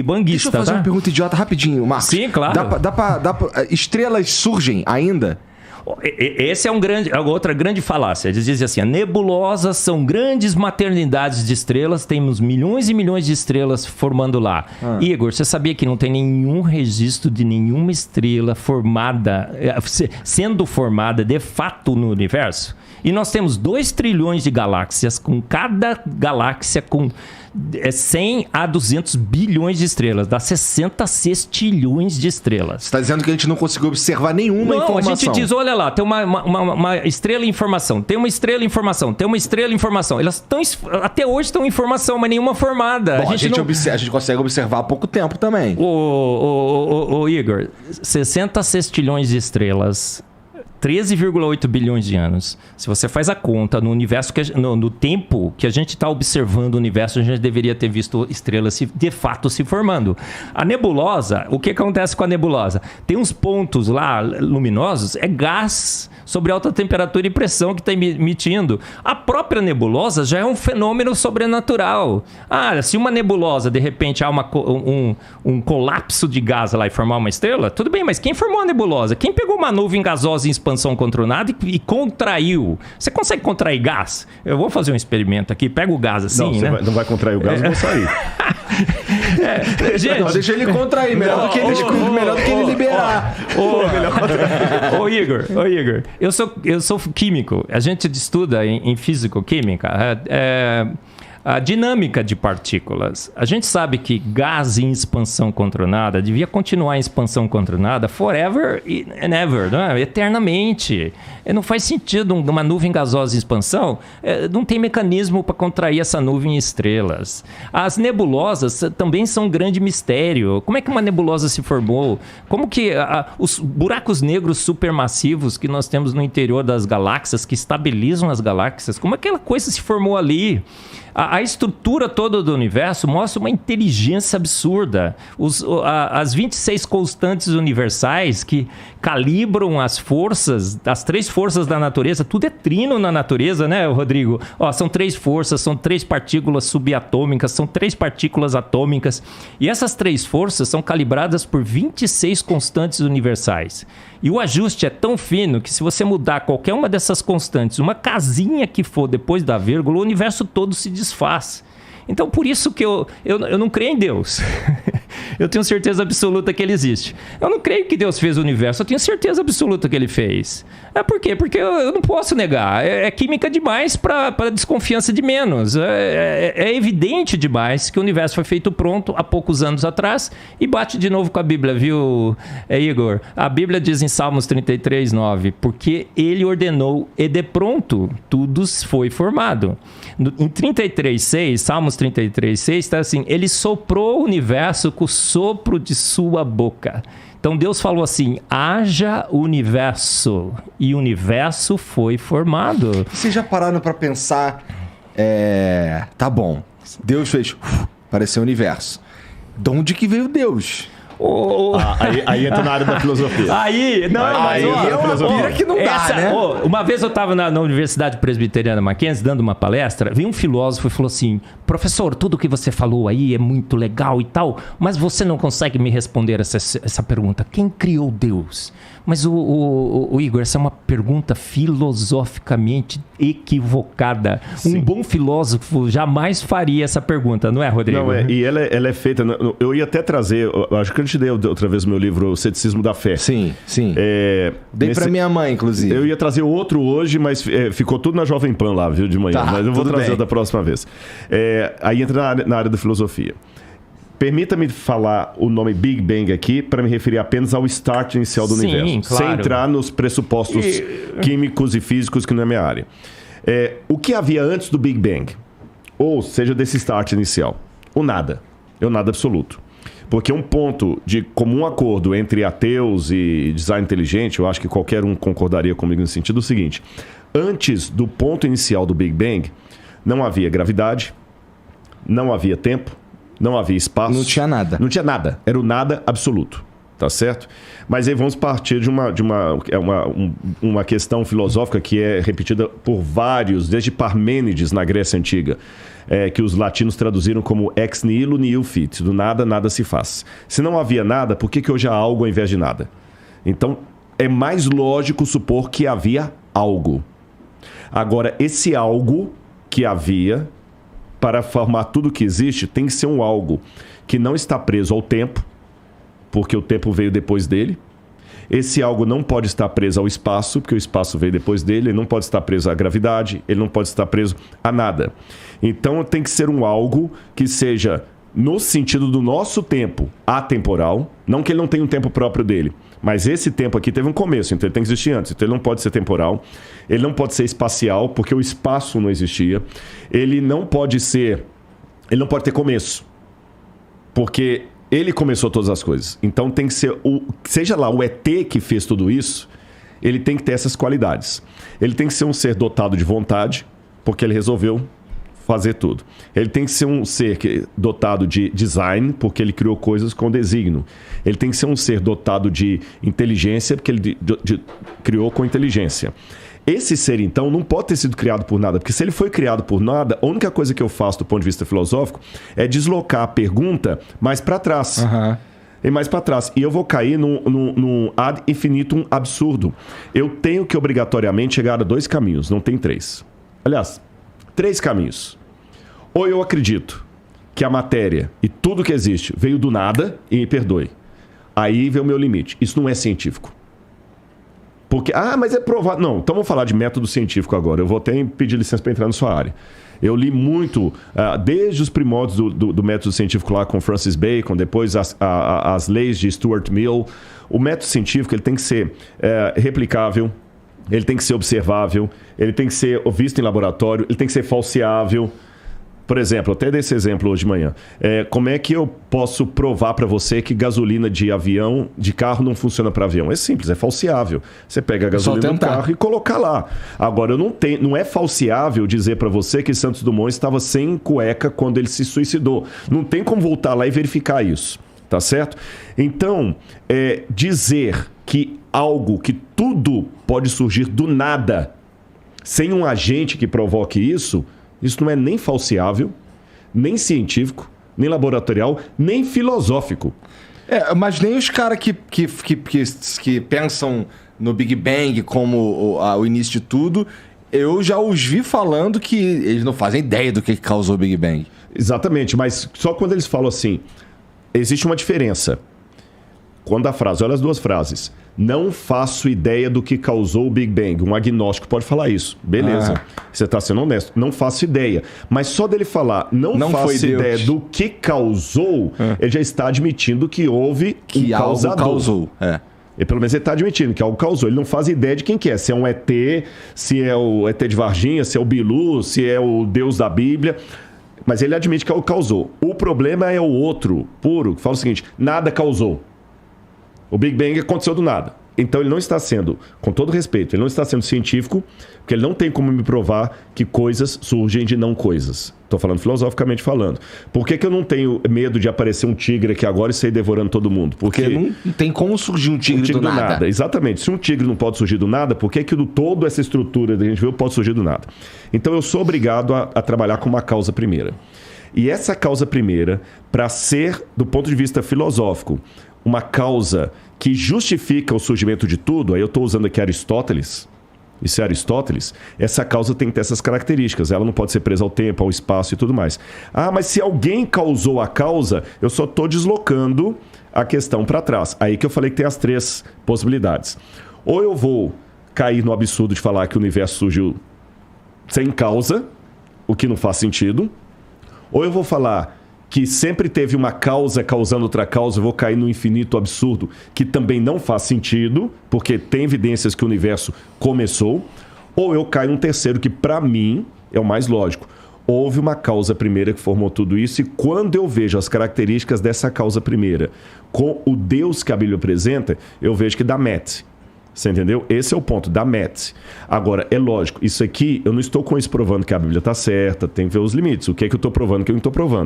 Banguista. Deixa eu fazer uma pergunta idiota rapidinho, Marcos. Sim, claro. Estrelas surgem ainda? Esse é outra grande falácia. Eles dizem assim, nebulosas são grandes maternidades de estrelas, temos milhões e milhões de estrelas formando lá. Igor, você sabia que não tem nenhum registro de nenhuma estrela sendo formada de fato no universo? E nós temos 2 trilhões de galáxias, com cada galáxia com 100 a 200 bilhões de estrelas. Dá 60 sextilhões de estrelas. Você está dizendo que a gente não conseguiu observar nenhuma informação. Não, a gente diz, olha lá, tem uma estrela em formação, tem uma estrela em formação, tem uma estrela em formação. Elas até hoje estão em formação, mas nenhuma formada. Bom, a gente consegue observar há pouco tempo também. Ô Igor, 60 sextilhões de estrelas... 13,8 bilhões de anos. Se você faz a conta no universo, no tempo que a gente está observando o universo, a gente deveria ter visto estrelas de fato se formando. A nebulosa, o que acontece com a nebulosa? Tem uns pontos lá luminosos, é gás sobre alta temperatura e pressão que está emitindo. A própria nebulosa já é um fenômeno sobrenatural. Se uma nebulosa, de repente, há um colapso de gás lá e formar uma estrela, tudo bem, mas quem formou a nebulosa? Quem pegou uma nuvem gasosa em expansão controlada e contraiu? Você consegue contrair gás? Eu vou fazer um experimento aqui, pega o gás assim, não, né? Não vai contrair o gás, eu vou sair. Gente, deixa ele contrair, melhor do que ele liberar. Ô Igor, eu sou químico. A gente estuda em físico-química a dinâmica de partículas. A gente sabe que gás em expansão controlada devia continuar em expansão controlada forever and ever, não é? Eternamente. Não faz sentido uma nuvem gasosa em expansão, não tem mecanismo para contrair essa nuvem em estrelas. As nebulosas também são um grande mistério. Como é que uma nebulosa se formou? Como que os buracos negros supermassivos que nós temos no interior das galáxias, que estabilizam as galáxias, como aquela coisa se formou ali? A estrutura toda do universo mostra uma inteligência absurda. As 26 constantes universais que calibram as forças, as 3 forças da natureza, tudo é trino na natureza, né, Rodrigo? São 3 forças, são 3 partículas subatômicas, são 3 partículas atômicas. E essas 3 forças são calibradas por 26 constantes universais. E o ajuste é tão fino que se você mudar qualquer uma dessas constantes, uma casinha que for depois da vírgula, o universo todo se desfaz. Então, por isso que eu não creio em Deus. Eu tenho certeza absoluta que ele existe. Eu não creio que Deus fez o universo, eu tenho certeza absoluta que ele fez. Por quê? Porque eu não posso negar. É química demais para desconfiança de menos. É evidente demais que o universo foi feito pronto há poucos anos atrás e bate de novo com a Bíblia, viu, Igor? A Bíblia diz em Salmos 33:9, porque ele ordenou e de pronto tudo foi formado. Em 33:6, Salmos 33:6 está assim, ele soprou o universo com o sopro de sua boca. Então Deus falou assim, haja universo, e o universo foi formado. Vocês já pararam para pensar, tá bom, Deus fez, apareceu o universo. De onde que veio Deus? Aí entra na área da filosofia. Aí é uma pira que não dá, né? Uma vez eu estava na Universidade Presbiteriana Mackenzie dando uma palestra, veio um filósofo e falou assim, professor, tudo que você falou aí é muito legal e tal, mas você não consegue me responder essa pergunta. Quem criou Deus? Mas o Igor, essa é uma pergunta filosoficamente equivocada. Sim. Um bom filósofo jamais faria essa pergunta, não é, Rodrigo? Não, e ela é feita... Eu ia até trazer... Acho que eu te dei outra vez o meu livro, O Ceticismo da Fé. Sim. Dei pra minha mãe, inclusive. Eu ia trazer outro hoje, mas ficou tudo na Jovem Pan lá, viu, de manhã. Tá, mas eu vou trazer da próxima vez. Aí entra na área da filosofia. Permita-me falar o nome Big Bang aqui para me referir apenas ao start inicial do universo. Claro. Sem entrar nos pressupostos químicos e físicos que não é minha área. O que havia antes do Big Bang? Ou seja, desse start inicial? O nada. É o nada absoluto. Porque um ponto de comum acordo entre ateus e design inteligente, eu acho que qualquer um concordaria comigo nesse sentido, é o seguinte. Antes do ponto inicial do Big Bang, não havia gravidade, não havia tempo, não havia espaço. Não tinha nada. Não tinha nada. Era o nada absoluto. tá certo? Mas aí vamos partir de uma questão filosófica que é repetida por vários, desde Parmênides na Grécia Antiga, que os latinos traduziram como ex nihilo nihil fit, do nada, nada se faz. Se não havia nada, por que hoje há algo ao invés de nada? Então, é mais lógico supor que havia algo. Agora, esse algo que havia, para formar tudo que existe, tem que ser um algo que não está preso ao tempo, porque o tempo veio depois dele. Esse algo não pode estar preso ao espaço, porque o espaço veio depois dele. Ele não pode estar preso à gravidade, ele não pode estar preso a nada. Então tem que ser um algo que seja, no sentido do nosso tempo, atemporal. Não que ele não tenha um tempo próprio dele, mas esse tempo aqui teve um começo, então ele tem que existir antes. Então ele não pode ser temporal, ele não pode ser espacial, porque o espaço não existia. Ele não pode ter começo, porque ele começou todas as coisas. Então tem que ser, seja lá o ET que fez tudo isso, ele tem que ter essas qualidades. Ele tem que ser um ser dotado de vontade, porque ele resolveu fazer tudo. Ele tem que ser um ser dotado de design, porque ele criou coisas com desígnio. Ele tem que ser um ser dotado de inteligência, porque ele criou com inteligência. Esse ser, então, não pode ter sido criado por nada, porque se ele foi criado por nada, a única coisa que eu faço do ponto de vista filosófico é deslocar a pergunta mais para trás. Uhum. E mais para trás. E eu vou cair num ad infinitum absurdo. Eu tenho que obrigatoriamente chegar a 2 caminhos, não tem 3. Aliás, 3 caminhos. Ou eu acredito que a matéria e tudo que existe veio do nada, e me perdoe. Aí vem o meu limite. Isso não é científico. Porque, mas é provado. Não, então vamos falar de método científico agora. Eu vou até pedir licença para entrar na sua área. Eu li muito, desde os primórdios do método científico lá com Francis Bacon, depois as leis de Stuart Mill. O método científico ele tem que ser replicável, ele tem que ser observável, ele tem que ser visto em laboratório, ele tem que ser falseável. Por exemplo, até desse exemplo hoje de manhã. Como é que eu posso provar para você que gasolina de carro não funciona para avião? É simples, é falseável. Você pega a gasolina do carro e colocar lá. Agora, não é falseável dizer para você que Santos Dumont estava sem cueca quando ele se suicidou. Não tem como voltar lá e verificar isso. Tá certo? Então, dizer que que tudo pode surgir do nada, sem um agente que provoque isso não é nem falseável, nem científico, nem laboratorial, nem filosófico. Mas nem os caras que pensam no Big Bang como o início de tudo, eu já os vi falando que eles não fazem ideia do que causou o Big Bang. Exatamente, mas só quando eles falam assim, existe uma diferença. Quando a frase, olha as 2 frases. Não faço ideia do que causou o Big Bang. Um agnóstico pode falar isso. Beleza. Você está sendo honesto. Não faço ideia. Mas só dele falar não faço ideia do que causou, ele já está admitindo que houve que um causador. Algo causou. E pelo menos ele está admitindo que algo causou. Ele não faz ideia de quem que é. Se é um ET, se é o ET de Varginha, se é o Bilu, se é o Deus da Bíblia. Mas ele admite que algo causou. O problema é o outro, puro, que fala o seguinte, nada causou. O Big Bang aconteceu do nada. Então ele não está sendo, com todo respeito, ele não está sendo científico, porque ele não tem como me provar que coisas surgem de não coisas. Estou falando filosoficamente falando. Por que eu não tenho medo de aparecer um tigre aqui agora e sair devorando todo mundo? Porque não tem como surgir um tigre do nada. Exatamente. Se um tigre não pode surgir do nada, por que toda essa estrutura que a gente viu pode surgir do nada? Então eu sou obrigado a trabalhar com uma causa primeira. E essa causa primeira, para ser, do ponto de vista filosófico, uma causa que justifica o surgimento de tudo, aí eu estou usando aqui Aristóteles, isso é Aristóteles, essa causa tem que ter essas características, ela não pode ser presa ao tempo, ao espaço e tudo mais. Mas se alguém causou a causa, eu só estou deslocando a questão para trás. Aí que eu falei que tem as 3 possibilidades. Ou eu vou cair no absurdo de falar que o universo surgiu sem causa, o que não faz sentido, ou eu vou falar que sempre teve uma causa causando outra causa, eu vou cair no infinito absurdo, que também não faz sentido, porque tem evidências que o universo começou, ou eu caio num terceiro, que para mim é o mais lógico. Houve uma causa primeira que formou tudo isso, e quando eu vejo as características dessa causa primeira com o Deus que a Bíblia apresenta, eu vejo que dá match. Você entendeu? Esse é o ponto, da match. Agora, é lógico, isso aqui, eu não estou com isso provando que a Bíblia está certa, tem que ver os limites. O que é que eu estou provando que eu não estou provando?